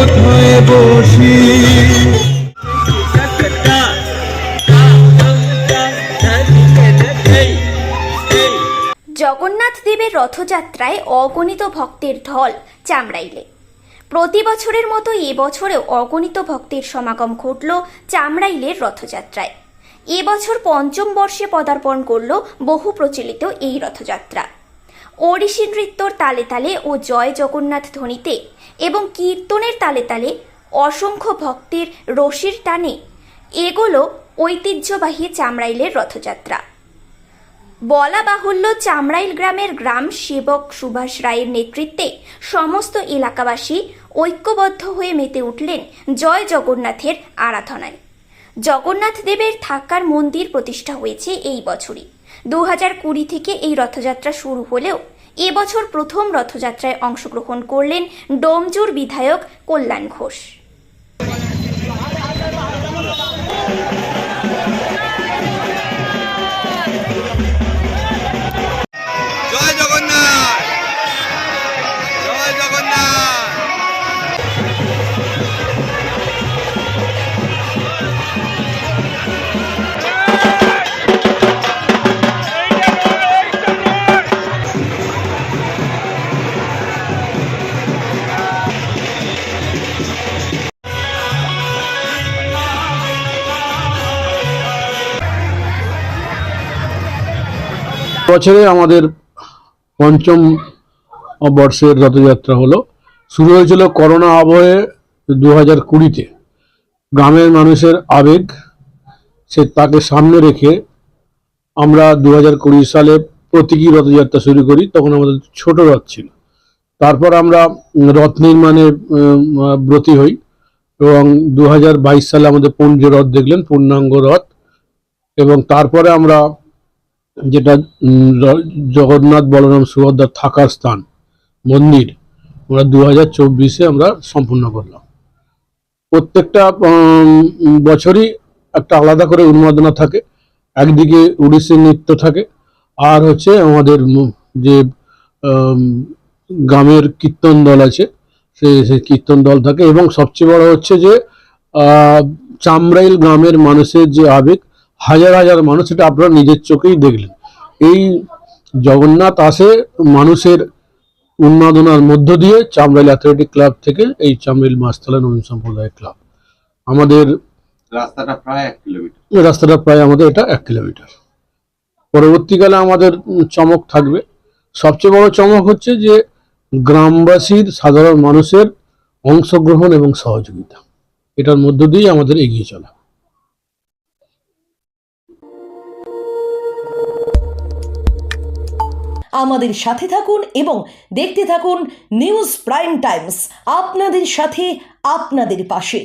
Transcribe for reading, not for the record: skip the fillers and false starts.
কোথায় বসি। জগন্নাথ দেবের রথযাত্রায় অগণিত ভক্তের ঢল চামড়াইলে। প্রতি বছরের মতো এবছরেও অগণিত ভক্তের সমাগম ঘটল চামড়াইলের রথযাত্রায়। এবছর পঞ্চম বর্ষে পদার্পণ করল বহু প্রচলিত এই রথযাত্রা। ওড়িশি নৃত্যর তালে তালে ও জয় জগন্নাথ ধ্বনিতে এবং কীর্তনের তালে তালে অসংখ্য ভক্তের রশির টানে এগোলো ঐতিহ্যবাহী চামড়াইলের রথযাত্রা। বলা বাহুল্য, চামড়াইল গ্রামের গ্রাম সেবক সুভাষ রায়ের নেতৃত্বে সমস্ত এলাকাবাসী ঐক্যবদ্ধ হয়ে মেতে উঠলেন জয় জগন্নাথের আরাধনায়। জগন্নাথ দেবের থাকার মন্দির প্রতিষ্ঠা হয়েছে এই বছরই। 2020 থেকে এই রথযাত্রা শুরু হলেও এবছর প্রথম রথযাত্রায় অংশগ্রহণ করলেন ডোমজুর বিধায়ক কল্যাণ ঘোষ। জয় জগন্নাথ, জয় জগন্নাথ। বছরে আমাদের পঞ্চম বর্ষের রথযাত্রা হলো। শুরু হয়েছিল করোনা আবহে 2020-তে। গ্রামের মানুষের আবেগ তাকে সামনে রেখে আমরা 2020 সালে প্রতীকী রথযাত্রা শুরু করি। তখন আমাদের ছোট রথ ছিল। তারপর আমরা রথ নির্মাণে ব্রতী হই এবং 2022 সালে আমাদের পঞ্চ রথ দেখলেন, পূর্ণাঙ্গ রথ। এবং তারপরে আমরা যেটা জগন্নাথ বলরাম সুভদ্রার থাকার স্থান মন্দির আমরা 2024-এ আমরা সম্পূর্ণ করলাম। প্রত্যেকটা বছরই একটা আলাদা করে উন্মাদনা থাকে। একদিকে ওড়িশি নৃত্য থাকে, আর হচ্ছে আমাদের যে গ্রামের কীর্তন দল আছে সেই কীর্তন দল থাকে। এবং সবচেয়ে বড় হচ্ছে যে চামড়াইল গ্রামের মানুষের যে আবেগ, হাজার হাজার মানুষ, এটা আপনারা নিজের চোখেই দেখলেন। এই জগন্নাথ আসে মানুষের উন্মাদনার মধ্য দিয়ে চামড়াইল অ্যাথলেটিক ক্লাব থেকে এই চামড়াইল মাছতলা নবীন সম্প্রদায় ক্লাব। আমাদের রাস্তাটা প্রায় আমাদের এটা 1 কিলোমিটার। পরবর্তীকালে আমাদের চমক থাকবে। সবচেয়ে বড় চমক হচ্ছে যে গ্রামবাসীর, সাধারণ মানুষের অংশগ্রহণ এবং সহযোগিতা, এটার মধ্য দিয়ে আমাদের এগিয়ে চলা। আমাদের সাথে থাকুন এবং দেখতে থাকুন নিউজ প্রাইম টাইমস, আপনাদের সাথে, আপনাদের পাশে।